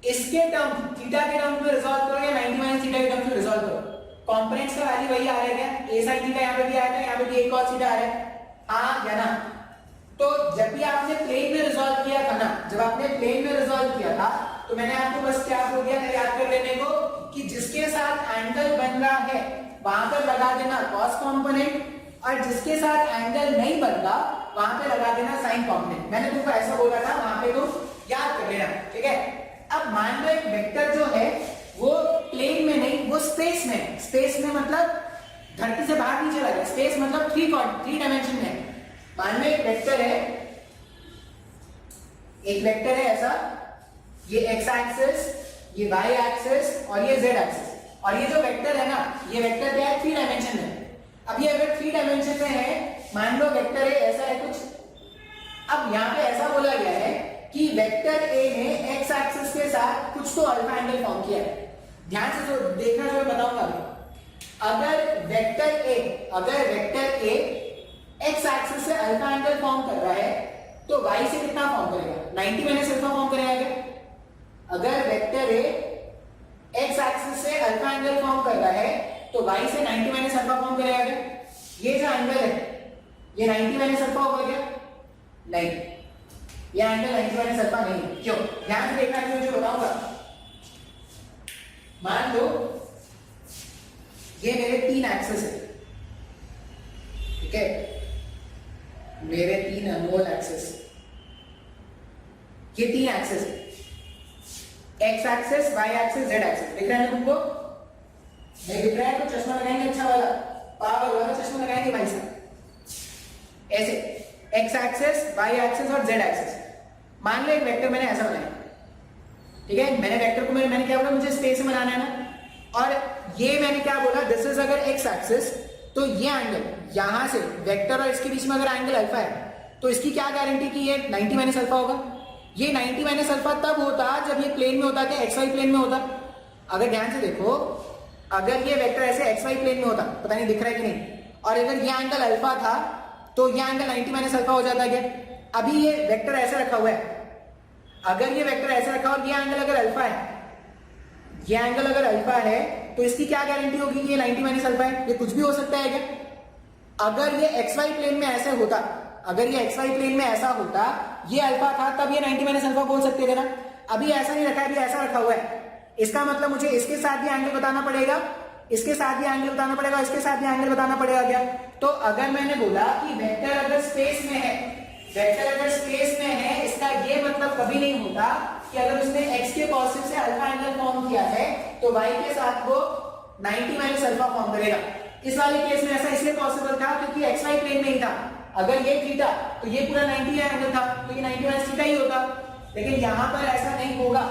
इसके टर्म थीटा के टर्म में रिजॉल्व करो या 90 माइनस थीटा के टर्म में रिजॉल्व करो, कंपोनेंट्स का वैल्यू वही आ रहा है क्या? a sin थीटा यहाँ पे भी आया था, यहाँ पे भी a cos थीटा आ रहा है, हाँ या ना? तो जब भी आपने प्लेन में रिजॉल्व किया था ना, जब आपने प्लेन में रिजॉल्व किया था तो मैंने आपको बस क्या बोल दिया था याद कर लेने को कि जिसके साथ एंगल बन रहा है वहां पर लगा देना cos कंपोनेंट, और जिसके साथ एंगल नहीं बन रहा वहां पे लगा देना sin कंपोनेंट। मैंने तुमको ऐसा बोला था, वहां पे तुम याद कर लेना, ठीक है? अब मान लो एक वेक्टर जो है वो प्लेन में नहीं, वो स्पेस में, स्पेस में मतलब धरती से बाहर नहीं चला गया, स्पेस मतलब थ्री डायमेंशन में। मान लो एक वेक्टर है, एक वेक्टर है ऐसा, ये x एक्सिस, ये y एक्सिस और ये z एक्सिस, और ये जो वेक्टर है ना, ये वेक्टर क्या है? 3 डायमेंशन में। अब ये अगर 3 डायमेंशन में है, मान लो वेक्टर है ऐसा है कुछ। अब यहाँ पे ऐसा बोला गया है कि वेक्टर a ने x एक्सिस के साथ कुछ तो अल्फा एंगल फॉर्म किया है। ध्यान से जो देखना जो मैं बताऊंगा अगर वेक्टर a x एक्सिस से अल्फा एंगल फॉर्म कर रहा है तो y से कितना फॉर्म करेगा? 90 माइनस अल्फा फॉर्म करेगा। अगर वेक्टर a x एक्सिस से अल्फा एंगल फॉर्म कर रहा है तो y से 90 माइनस अल्फा फॉर्म करेगा क्या? ये जो एंगल है ये 90 माइनस अल्फा होगा क्या? नहीं, ये एंगल 90 माइनस अल्फा नहीं है। क्यों? ध्यान से देखना, क्यों जो बताऊंगा। मान लो ये मेरे 3 एक्सिस है, ठीक है? मेरे 3 अनमोल एक्सिस, ये 3 एक्सिस है, x axis, y axis, z axis. दिख रहा है ना तुमको? नहीं दिख रहा है तो चश्मा लगाएंगे, अच्छा वाला पावर वाला चश्मा लगाएंगे भाई साहब। ऐसे x एक्सिस, y एक्सिस और z एक्सिस। मान लो एक वेक्टर मैंने ऐसा बनाया, ठीक है? मैंने वेक्टर को मैंने क्या बोला, मुझे स्पेस में बनाना है ना, और ये मैंने क्या बोला, दिस इज अगर x एक्सिस, तो ये एंगल यहां से वेक्टर और इसके बीच में अगर एंगल अल्फा है तो इसकी क्या गारंटी कि ये 90 माइनस अल्फा होगा? ये 90 माइनस अल्फा तब होता जब ये प्लेन में होता, क्या xy प्लेन में होता? अगर ध्यान से देखो, अगर ये वेक्टर ऐसे xy प्लेन में होता, पता नहीं दिख रहा है कि नहीं, और अगर ये एंगल अल्फा था तो ये एंगल 90 माइनस अल्फा हो जाता है क्या? अभी ये वेक्टर ऐसे रखा हुआ है, अगर ये वेक्टर ऐसे रखा और ये एंगल अगर अल्फा है, ये एंगल अगर अल्फा है तो इसकी क्या गारंटी होगी कि ये 90 माइनस अल्फा है? ये कुछ भी हो सकता है क्या? अगर ये xy प्लेन में ऐसे होता, अगर ये xy प्लेन में ऐसा होता, ये अल्फा था, तब ये 90 माइनस अल्फा बोल सकते थे ना। अभी ऐसा नहीं रखा है, अभी ऐसा रखा हुआ है। इसका मतलब मुझे इसके साथ भी एंगल बताना पड़ेगा, इसके साथ भी एंगल बताना पड़ेगा, इसके साथ भी एंगल बताना पड़ेगा क्या? तो अगर मैंने बोला कि वेक्टर अगर स्पेस में है, वेक्टर अगर स्पेस में है, इसका ये मतलब कभी नहीं होता कि अगर उसने x के पॉजिटिव से अल्फा एंगल फॉर्म किया है तो y के साथ वो 90 माइनस अल्फा फॉर्म करेगा। इस वाले केस में ऐसा इसलिए पॉसिबल था क्योंकि xy प्लेन में ही था। अगर ये थीटा तो ये पूरा 90 एंगल था, तो ये 90 माइनस थीटा ही होता। लेकिन यहां पर ऐसा नहीं होगा,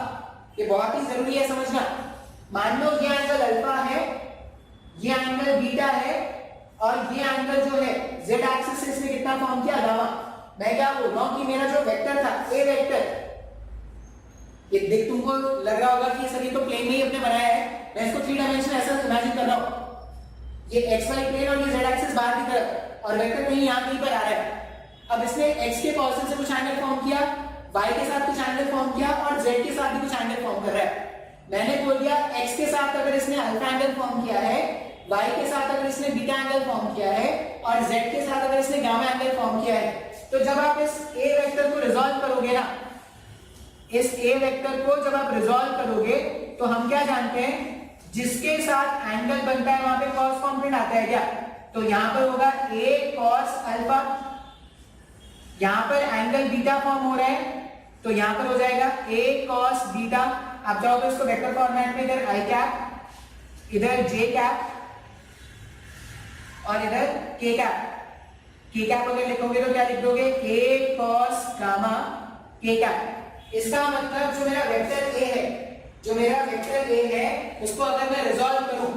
ये बहुत ही जरूरी है समझना। मान लो ये एंगल अल्फा है, ये एंगल बीटा है, और ये एंगल जो है z एक्सिस से इसने कितना फॉर्म किया, गामा। मैं क्या बोल रहा हूं कि मेरा जो वेक्टर था ए वेक्टर, ये देख तुमको लग रहा होगा कि सर ये तो प्लेन में ही अपने बनाया है, मैं इसको 3 डायमेंशन ऐसा इमेजिन कर रहा हूं, ये xy प्लेन और ये z एक्सिस बाहर की तरफ और वेक्टर कहीं यहां कहीं पर आ रहा है। अब इसने x के पॉजिटिव से कुछ एंगल फॉर्म किया, y के साथ कुछ एंगल फॉर्म किया और z के साथ भी कुछ एंगल फॉर्म कर रहा है। मैंने बोल दिया x के साथ अगर इसने अल्फा एंगल फॉर्म किया है, y के साथ अगर इसने बीटा एंगल फॉर्म किया है और z के साथ अगर इसने गामा एंगल फॉर्म किया है, तो जब आप इस a वेक्टर को रिजॉल्व करोगे ना, इस a वेक्टर को जब आप रिजॉल्व करोगे तो हम क्या जानते हैं, जिसके साथ एंगल बनता है वहां पे cos कॉम्पोनेंट आता है क्या? तो यहां पर होगा a cos अल्फा, यहां पर एंगल बीटा फॉर्म हो रहा है तो यहां पर हो जाएगा a cos बीटा। आप चाहो तो इसको वेक्टर फॉर्मेट में इधर i कैप, इधर j कैप और इधर k कैप। k कैप अगर लिखोगे तो क्या लिख दोगे, a cos gamma k cap. इसका मतलब जो मेरा वेक्टर a है, जो मेरा वेक्टर a है, उसको अगर मैं रिजॉल्व करूं,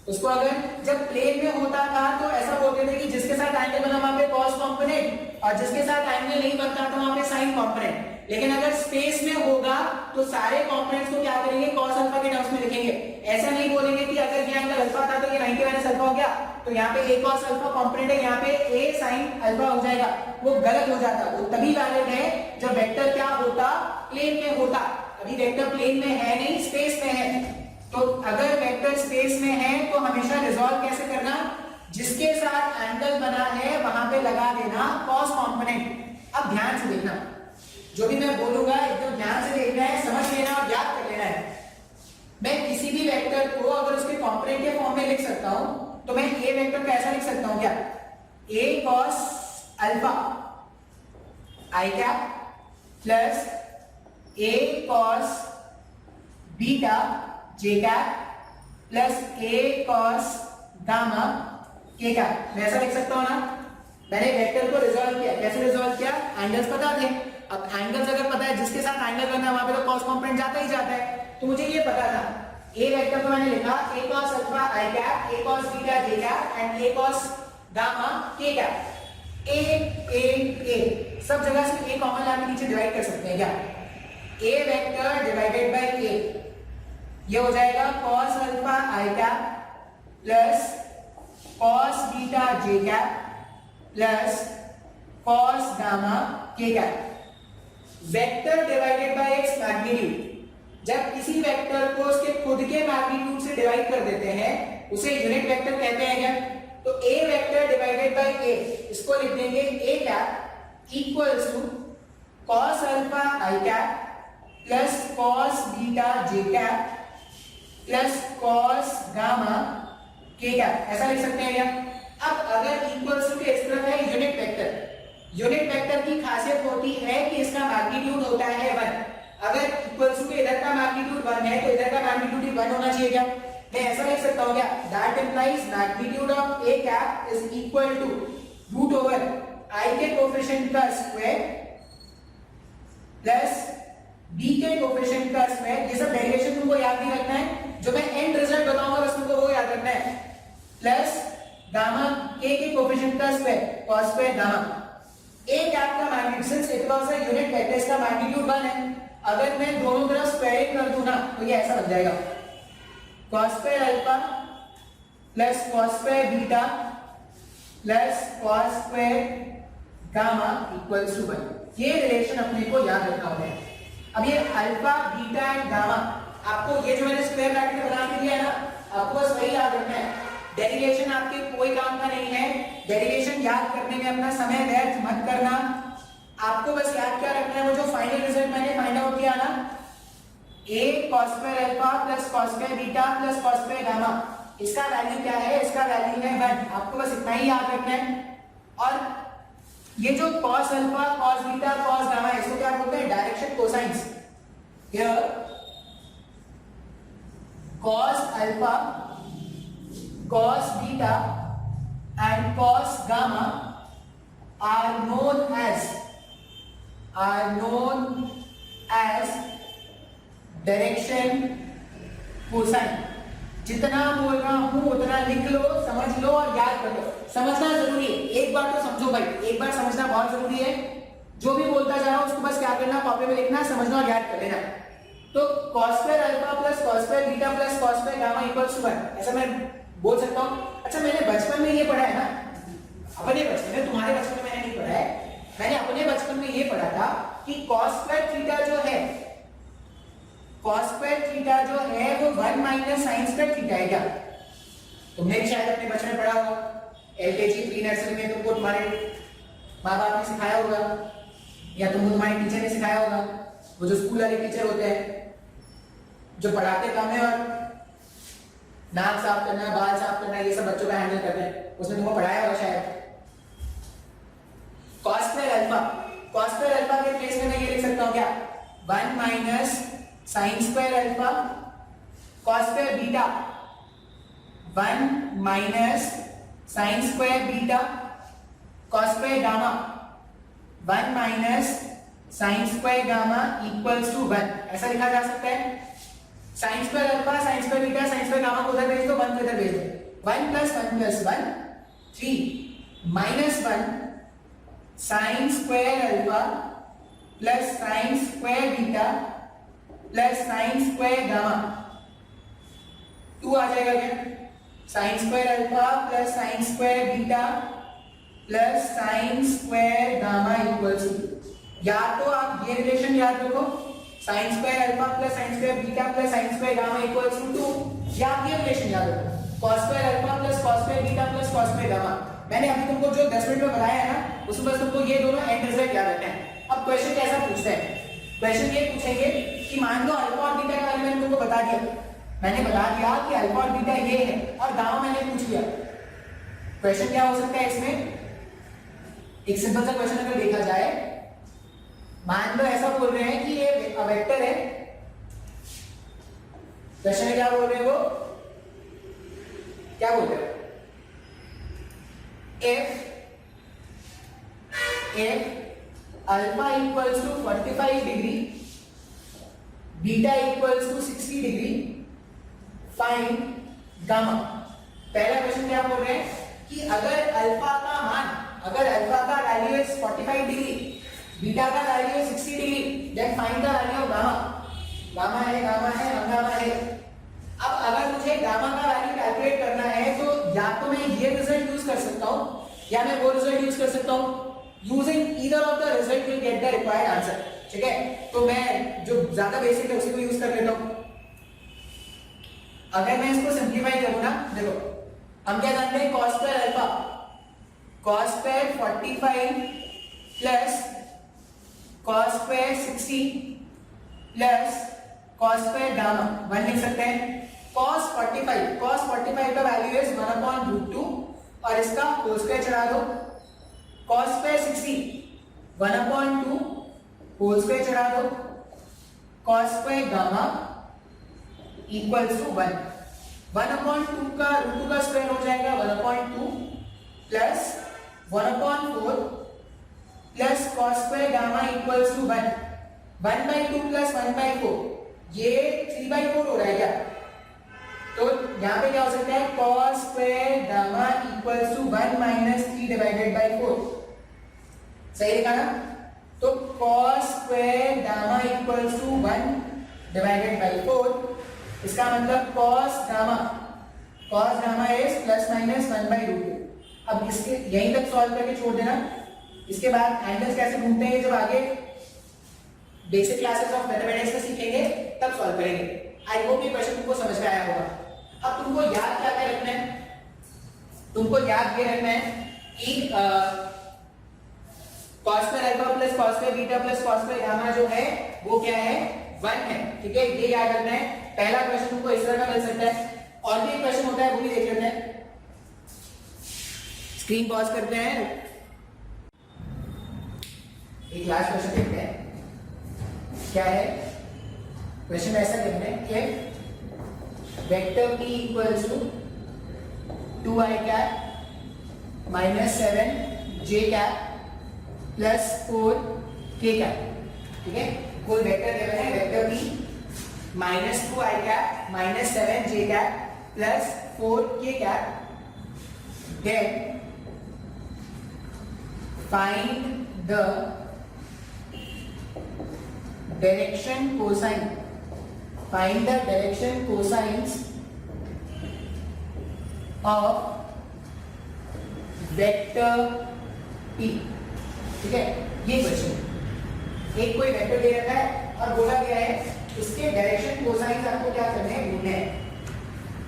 उसको अगर जब प्लेन में होता था तो ऐसा बोलते थे कि जिसके साथ एंगल बना वहां पे cos कंपोनेंट और जिसके साथ एंगल नहीं बनता था वहां पे sin कंपोनेंट। लेकिन अगर स्पेस में होगा तो सारे कंपोनेंट्स को क्या करेंगे, cos अल्फा के टर्म्स में लिखेंगे। ऐसा नहीं बोलेंगे कि अगर ये एंगल अल्फा था तो ये 90 माइनस अल्फा हो गया, तो यहाँ पे a cos अल्फा कंपोनेंट है, यहाँ पे a sin अल्फा हो जाएगा। वो गलत हो जाता, वो तभी वैलिड है जब वेक्टर क्या होता, प्लेन में होता। अभी वेक्टर प्लेन में है नहीं, स्पेस में है। तो अगर वेक्टर स्पेस में है तो हमेशा रिजॉल्व कैसे करना, जिसके साथ एंगल बना है वहां पे लगा देना cos कंपोनेंट। अब ध्यान से देखना, जो भी मैं बोलूंगा एकदम ध्यान से देखना है, समझ लेना और याद कर लेना है। मैं किसी भी वेक्टर को अगर उसके कंपोनेंट के फॉर्म में लिख सकता हूं तो मैं a वेक्टर को ऐसा लिख सकता हूं क्या, a cos alpha i cap plus a cos beta j cap plus a cos gamma k cap. मैं ऐसा लिख सकता हूं ना। मैंने वेक्टर को रिजॉल्व किया, कैसे रिजॉल्व किया, एंगल्स बता दें। अब एंगल्स अगर पता है, जिसके साथ एंगल बनना है वहां पे तो cos कंपोनेंट जाता ही जाता है, तो मुझे ये पता था। a वेक्टर को मैंने लिखा a cos alpha i cap, a cos beta j cap and a cos gamma k cap. a सब जगह से a कॉमन लाके नीचे डिवाइड कर सकते हैं क्या, a vector divided by a, ये हो जाएगा cos alpha i cap plus cos beta j cap plus cos gamma k cap. Vector divided bye x magnitude, जब किसी वेक्टर को उसके खुद के मैग्नीट्यूड से डिवाइड कर देते हैं उसे यूनिट वेक्टर कहते हैं क्या। तो a vector divided by a, इसको लिख देंगे a cap equals to cos alpha i cap plus cos beta j cap plus cos gamma k cap. ऐसा लिख सकते हैं क्या। अब अगर इक्वल्स टू के इस तरफ है यूनिट वेक्टर, यूनिट वेक्टर की खासियत होती है कि इसका मैग्नीट्यूड होता है 1। अगर इक्वल्स टू के इधर का मैग्नीट्यूड 1 है तो इधर का मैग्नीट्यूड भी 1 होना चाहिए क्या। मैं ऐसा लिख सकता हूं क्या, that implies magnitude of a cap is equal to root over i के कोएफिशिएंट का स्क्वायर प्लस b के कोएफिशिएंट का स्क्वायर। ये सब डेरिवेशन तुमको याद नहीं रखना है, जो मैं एंड रिजल्ट बताऊंगा बस तुमको वो याद रखना है। प्लस गामा k के कोएफिशिएंट का square cos square gamma. a cap का magnitude, since it was a unit vector, इसका मैग्नीट्यूड 1 है। अगर मैं दोनों तरफ स्क्वायरिंग कर दूं ना तो ये ऐसा बन जाएगा cos square alpha plus cos square beta plus cos square gamma equals to 1। ये रिलेशन अपने को याद रखना होगा। अब ये अल्फा बीटा एंड गामा, आपको ये जो मैंने स्क्वायर ब्रैकेट बना के दिया है ना, आपको बस वही याद रखना है। डेरिवेशन आपके कोई काम का नहीं है, डेरिवेशन याद करने में अपना समय व्यर्थ मत करना। आपको बस याद क्या रखना है, वो जो फाइनल रिजल्ट मैंने फाइंड आउट किया ना, a cos square alpha plus cos square beta plus cos square gamma, इसका वैल्यू क्या है? इसका वैल्यू है 1। आपको बस इतना ही याद रखना है। और ये जो cos alpha, cos beta, cos gamma है, इसको क्या बोलते हैं? Direction cosines. Here cos alpha, cos beta and cos gamma are known as direction cosine. जितना बोल रहा हूं उतना लिख लो, समझ लो और याद कर लो। समझना जरूरी है, एक बार तो समझो भाई, एक बार समझना बहुत जरूरी है। जो भी बोलता जा रहा हूं उसको बस क्या करना, कॉपी में लिखना, समझना और याद कर लेना। तो cos square alpha plus cos square beta plus cos square gamma equals to 1, ऐसा मैं बोल सकता हूं। अच्छा, मैंने बचपन में ये पढ़ा है ना, अपने बचपन में, तुम्हारे बचपन में मैंने नहीं पढ़ा है, मैंने अपने बचपन में ये पढ़ा था कि cos स्क्वायर थीटा जो है, cos स्क्वायर थीटा जो है वो 1 माइनस sin स्क्वायर थीटा है। क्या तुमने भी शायद अपने बचपन में पढ़ा होगा, एलकेजी प्री नर्सरी में तुमको तुम्हारे माँ बाप ने सिखाया होगा, या तुमको तुम्हारे टीचर ने सिखाया होगा। वो जो स्कूल वाले टीचर होते हैं जो पढ़ाते कम है और नाक साफ करना, बाल साफ करना, ये सब बच्चों का हैंडल करते हैं, उसने तुमको पढ़ाया होगा शायद। cos स्क्वायर अल्फा के प्लेस में मैं ये लिख सकता हूं क्या, 1 minus sin square alpha, cos square beta 1 minus sin square beta, cos square gamma 1 minus sin square gamma equals to 1, ऐसा लिखा जा सकता है। sin square alpha, sin square beta, sin square gamma को उधर भेज दो, 1 को इधर भेज दो। 1 plus 1 plus 1 3 minus 1 sin square alpha plus sin square beta plus sin square gamma 2 आ जाएगा क्या? sin square alpha plus sin square beta plus sin square gamma equals to, या तो आप ये रिलेशन याद रखो, sin square alpha plus sin square beta plus sin square gamma equals to 2, या आप ये रिलेशन याद रखो, cos square alpha plus cos square beta plus cos square gamma. मैंने अभी तुमको जो 10 मिनट में बताया है ना, उसमें बस तुमको ये दोनों एंड रिजल्ट याद रखना है। अब क्वेश्चन कैसा पूछते हैं? क्वेश्चन ये पूछेंगे कि मान लो अल्फा और बीटा के बारे में मैंने तुमको बता दिया, मैंने बता दिया कि अल्फा और बीटा ये है और गामा मैंने पूछ लिया। क्वेश्चन क्या हो सकता है इसमें? एक सिंपल सा क्वेश्चन अगर देखा जाए, मान लो ऐसा बोल रहे हैं कि ये वेक्टर है, क्वेश्चन में क्या बोल रहे हैं, वो क्या बोल रहे हैं, if alpha equals to 45 degree, beta equals to 60 degree, find gamma. पहला क्वेश्चन क्या बोल रहे हैं कि अगर अल्फा का मान, अगर अल्फा का वैल्यू इज 45 डिग्री, बीटा का वैल्यू है 60 degree, then find the value of gamma. Gamma है, गामा है। अब अगर मुझे गामा का वैल्यू कैलकुलेट करना है तो या तो मैं ये रिजल्ट यूज कर सकता हूं या मैं वो रिजल्ट यूज कर सकता हूं। Using either of the result will get the required answer. ठीक है, तो मैं जो ज्यादा बेसिक है उसी को यूज कर लेता हूं। अगर मैं इसको सिंप्लीफाई करूं ना, देखो हम क्या जानते हैं, cos square alpha, cos square 45 plus cos square 60 plus cos square gamma 1 लिख सकते हैं। cos 45 का वैल्यू इज 1/√2 और इसका होल स्क्वायर चढ़ा दो। cos स्क्वायर 60 1/2 होल स्क्वायर चढ़ा दो। cos square gamma equals to 1। 1/2 का √2 का स्क्वायर हो जाएगा 1/2 plus 1/4 plus cos square gamma equals to 1। 1/2 plus 1/4 ये 3/4 हो रहा है क्या? तो यहाँ पे क्या हो सकता है, cos square gamma equals to 1 minus 3 divided by 4। सही लिखा ना? तो cos square gamma equals to 1 divided by 4, इसका मतलब cos gamma is plus minus 1/√2। अब इसके यहीं तक सॉल्व करके छोड़ देना। इसके बाद एंगल्स कैसे ढूंढते हैं जब आगे बेसिक क्लासेस ऑफ मैथमेटिक्स में सीखेंगे तब सॉल्व करेंगे। आई होप ये क्वेश्चन तुमको समझ में आया होगा। अब तुमको याद क्या क्या रखना है, तुमको याद ये रखना है कि cos square alpha plus cos square beta plus cos square gamma जो है वो क्या है, 1 है, ठीक है, ये याद रखना है। पहला क्वेश्चन तुमको इस तरह का मिल सकता है, और भी एक क्वेश्चन होता है, वो भी देख लेते हैं। स्क्रीन पॉज करते हैं, एक लास्ट क्वेश्चन देखते हैं क्या है। क्वेश्चन ऐसा लिखना है कि vector p equals to 2i cap minus 7j cap plus 4k cap, ठीक है। कोई वेक्टर गिवन है, vector p minus 2i cap minus 7j cap plus 4k cap, then find the direction cosine, find the direction cosines of vector p, ठीक है। ये question, एक कोई vector दे रखा है और बोला गया है इसके डायरेक्शन कोसाइंस आपको क्या करने हैं, ढूंढने हैं।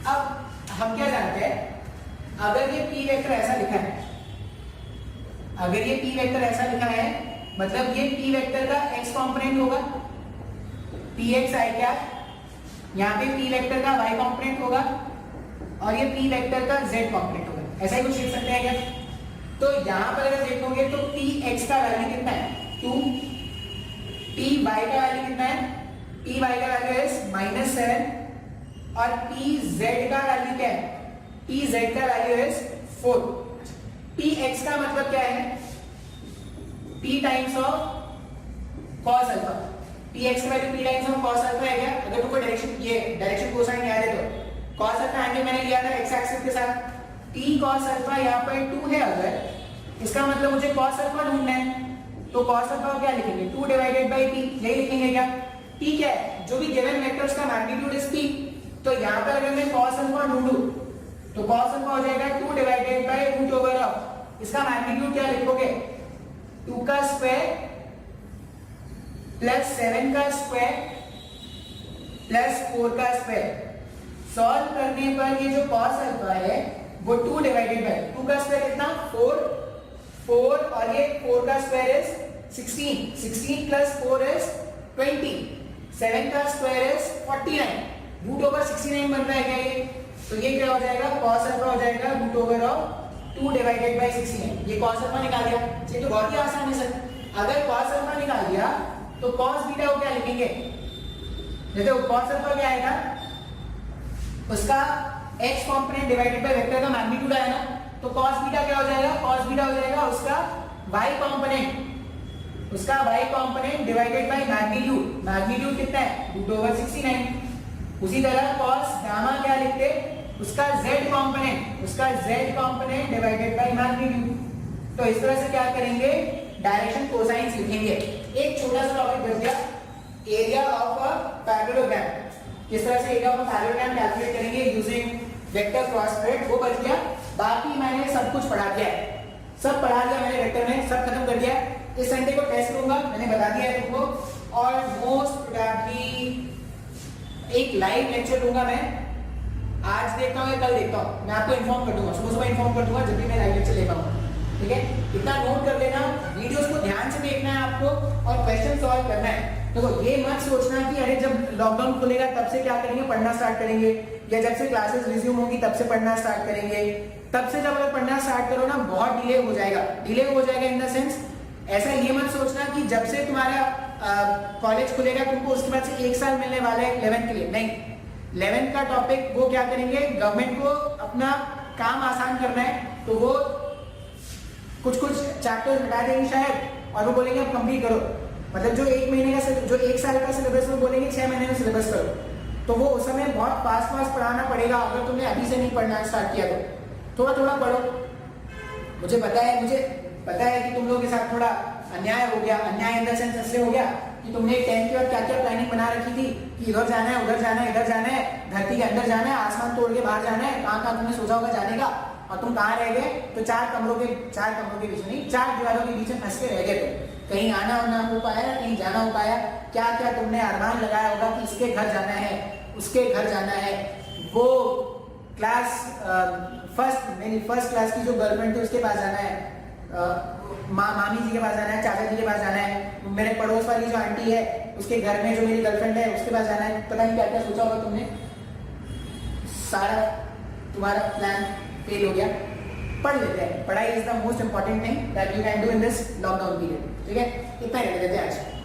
अब हम क्या जानते हैं, अगर ये p वेक्टर ऐसा लिखा है, अगर ये p वेक्टर ऐसा लिखा है, मतलब ये p वेक्टर का x कंपोनेंट होगा, px i कैप, यहाँ पे p वेक्टर का y कंपोनेंट होगा, और ये p वेक्टर का z कंपोनेंट होगा। ऐसा ही कुछ लिख सकते हैं क्या? तो यहाँ पर अगर देखोगे तो px का वैल्यू कितना है 2, py का वैल्यू कितना है, py का वैल्यू है -7, और pz का वैल्यू क्या है, pz का वैल्यू है 4। px का मतलब क्या है, p times of cos alpha, px का value p times of cos alpha है क्या? अगर तुमको डायरेक्शन कोसाइन याद है तो cos अल्फा एंगल मैंने लिया था x एक्सिस के साथ, p cos अल्फा यहाँ पर 2 है, अगर इसका मतलब मुझे cos अल्फा ढूंढना है, तो cos अल्फा क्या लिखेंगे, 2 डिवाइडेड बाय p, यही लिखेंगे क्या? p क्या है, जो भी गिवन वेक्टर्स का मैग्नीट्यूड इज p, तो यहाँ पर अगर मैं cos अल्फा ढूंढूं तो cos अल्फा हो जाएगा 2 divided by root over of, इसका मैग्नीट्यूड क्या लिखोगे, 2 का स्क्वायर प्लस 7 का स्क्वायर प्लस 4 का स्क्वायर। सॉल्व करने पर ये जो cos अल्फा है वो 2 डिवाइडेड बाय 2 का स्क्वायर कितना 4 और ये 4 का स्क्वायर इज 16 प्लस 4 इज 20, 7 का स्क्वायर इज 49, रूट ओवर 69 बन रहा है क्या ये? तो ये क्या हो जाएगा, cos अल्फा हो जाएगा root over of 2 divided by 69। ये cos अल्फा निकाल दिया, ये तो बहुत ही आसान है सर। अगर cos अल्फा निकाल दिया तो cos बीटा को क्या लिखेंगे, देखो cos अल्फा क्या आएगा, उसका x component divided by vector का मैग्नीट्यूड आएगा, तो cos बीटा क्या हो जाएगा, cos बीटा हो जाएगा उसका y कंपोनेंट, उसका y component divided by magnitude, magnitude कितना है रूट ओवर 69। उसी तरह cos गामा क्या लिखते, उसका z कंपोनेंट, उसका z component divided by magnitude. तो इस तरह से क्या करेंगे, डायरेक्शन कोसाइंस लिखेंगे। एक छोटा सा टॉपिक बच गया, एरिया ऑफ अ पैरेललोग्राम, किस तरह से area of a parallelogram calculate करेंगे यूजिंग वेक्टर क्रॉस प्रोडक्ट, वो बच गया। बाकी मैंने सब कुछ पढ़ा दिया है, सब पढ़ा दिया मैंने वेक्टर में, सब खत्म कर दिया। इस संडे को टेस्ट लूंगा, मैंने बता दिया है तुमको, और मोस्ट प्रोबेबली एक लाइव लेक्चर लूंगा मैं, आज देखता हूँ या कल देखता हूँ, मैं आपको इन्फॉर्म कर दूंगा, सुबह इन्फॉर्म कर दूंगा जब भी मैं लाइव लेक्चर ले पाऊंगा, ठीक है। इतना नोट कर लेना, वीडियोस को ध्यान से देखना है आपको और क्वेश्चन सॉल्व करना है। देखो ये मत सोचना कि अरे जब लॉकडाउन खुलेगा तब से क्या करेंगे, पढ़ना स्टार्ट करेंगे, या जब से क्लासेस रिज्यूम होगी तब से पढ़ना स्टार्ट करेंगे। तब से जब अगर पढ़ना स्टार्ट करो ना, बहुत डिले हो जाएगा, डिले हो जाएगा इन द सेंस, ऐसा ये मत सोचना कि जब से तुम्हारा कॉलेज खुलेगा तुमको उसके बाद से 1 साल मिलने वाला है 11th के लिए, नहीं। 11th का टॉपिक वो क्या करेंगे, गवर्नमेंट को अपना काम आसान करना है, तो वो कुछ चैप्टर्स हटा देंगे शायद, और वो बोलेंगे अब कंप्लीट करो, मतलब जो 1 महीने का, जो 1 साल का सिलेबस वो बोलेंगे 6 महीने में सिलेबस करो। तो वो उस समय बहुत फास्ट पढ़ाना पड़ेगा। अगर तुमने अभी से नहीं पढ़ना स्टार्ट किया तो थोड़ा पढ़ो। मुझे पता है कि तुम लोगों के साथ थोड़ा अन्याय हो गया, अन्याय इन द सेंस ऐसे हो गया कि तुमने 10th के बाद क्या प्लानिंग बना रखी थी कि इधर जाना है, उधर जाना है, इधर जाना है, धरती के अंदर जाना है, आसमान तोड़ के बाहर जाना है, कहाँ तुमने सोचा होगा जाने का, और तुम कहाँ रह गए, तो 4 कमरों के बीच नहीं, 4 दीवारों के बीच में फंस के रह गए। तुम कहीं आना ना हो पाया, कहीं जाना हो पाया, क्या तुमने अरमान लगाया होगा कि इसके घर जाना है, उसके घर जाना है, वो क्लास मेरी फर्स्ट क्लास की जो गर्लफ्रेंड थी उसके पास जाना है, मामी जी के पास जाना है, चाचा जी के पास जाना है, मेरे पड़ोस वाली जो आंटी है उसके घर में जो मेरी गर्लफ्रेंड है उसके पास जाना है, पता नहीं क्या क्या सोचा होगा तुमने, सारा तुम्हारा प्लान फेल हो गया। पढ़ लेते हैं, पढ़ाई is the most important thing that you can do in this lockdown period, ठीक है? इतना ही कर देते हैं आज।